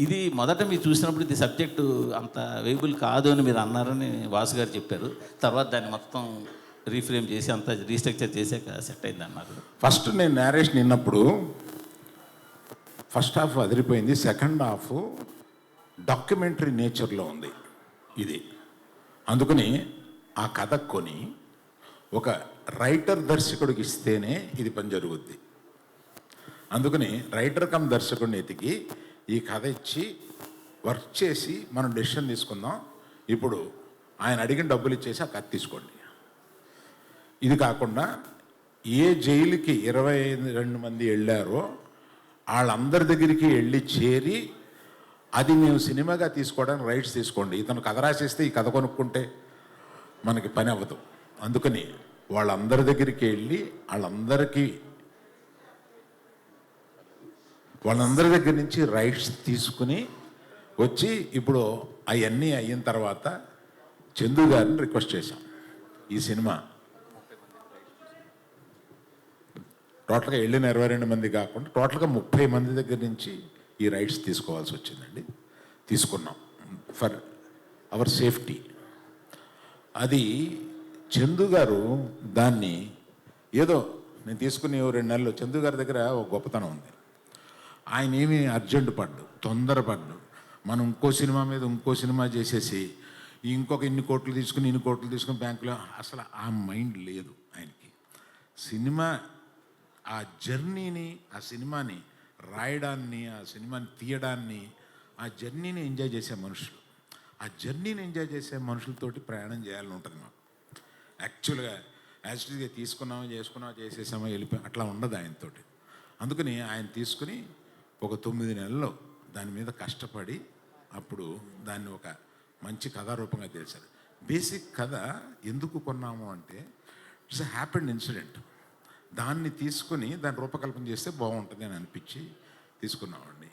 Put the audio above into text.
ఇది మొదట మీరు చూసినప్పుడు ఇది సబ్జెక్టు అంత వేయబుల్ కాదు అని మీరు అన్నారని వాసు గారు చెప్పారు. తర్వాత దాన్ని మొత్తం రీఫ్రేమ్ చేసి అంత రీస్ట్రక్చర్ చేసాక సెట్ అయింది అన్నారు. ఫస్ట్ నేను నేరేషన్ విన్నప్పుడు ఫస్ట్ హాఫ్ అదిరిపోయింది, సెకండ్ హాఫ్ డాక్యుమెంటరీ నేచర్లో ఉంది ఇది. అందుకని ఆ కథ కొని ఒక రైటర్ దర్శకుడికి ఇస్తేనే ఇది పని జరుగుద్ది. అందుకని రైటర్ కమ్ దర్శకుడిని ఎతికి ఈ కథ ఇచ్చి వర్క్ చేసి మనం డెసిషన్ తీసుకుందాం, ఇప్పుడు ఆయన అడిగిన డబ్బులు ఇచ్చేసి ఆ కథ తీసుకోండి. ఇది కాకుండా ఏ జైలుకి 22 మంది వెళ్ళారో వాళ్ళందరి దగ్గరికి వెళ్ళి చేరి అది మేము సినిమాగా తీసుకోవడానికి రైట్స్ తీసుకోండి, ఇతను కథ రాసేస్తే ఈ కథ కొనుక్కుంటే మనకి పని అవ్వదు. అందుకని వాళ్ళందరి దగ్గరికి వెళ్ళి వాళ్ళందరి దగ్గర నుంచి రైట్స్ తీసుకుని వచ్చి ఇప్పుడు అవన్నీ అయిన తర్వాత చందు గారిని రిక్వెస్ట్ చేశాం. ఈ సినిమా టోటల్గా వెళ్ళిన 22 మంది కాకుండా టోటల్గా 30 మంది దగ్గర నుంచి ఈ రైట్స్ తీసుకోవాల్సి వచ్చిందండి. తీసుకున్నాం ఫర్ అవర్ సేఫ్టీ. అది చందు గారు దాన్ని ఏదో నేను తీసుకుని 2 నెలలు చందు గారి దగ్గర ఒక గొప్పతనం ఉంది. ఆయన ఏమి అర్జెంటు పడ్డు, తొందరపడ్డు. మనం ఇంకో సినిమా మీద ఇంకో సినిమా చేసేసి ఇంకొక ఇన్ని కోట్లు తీసుకుని బ్యాంకులో అసలు ఆ మైండ్ లేదు ఆయనకి. సినిమా ఆ జర్నీని, ఆ సినిమాని రాయడాన్ని, ఆ సినిమాని తీయడాన్ని, ఆ జర్నీని ఎంజాయ్ చేసే మనుషులు. ఆ జర్నీని ఎంజాయ్ చేసే మనుషులతోటి ప్రయాణం చేయాలని ఉంటుంది మాకు. యాక్చువల్గా యాక్చువల్గా చేసుకున్నామా చేసేసామా వెళ్ళిపోయి అట్లా ఉండదు ఆయనతోటి. అందుకని ఆయన తీసుకుని ఒక 9 నెలల్లో దాని మీద కష్టపడి అప్పుడు దాన్ని ఒక మంచి కథారూపంగా తెలిసారు. బేసిక్ కథ ఎందుకు కొన్నాము అంటే ఇట్స్ ఎ హ్యాపెండ్ ఇన్సిడెంట్. దాన్ని తీసుకుని దాన్ని రూపకల్పన చేస్తే బాగుంటుంది అని అనిపించి తీసుకున్నామండి.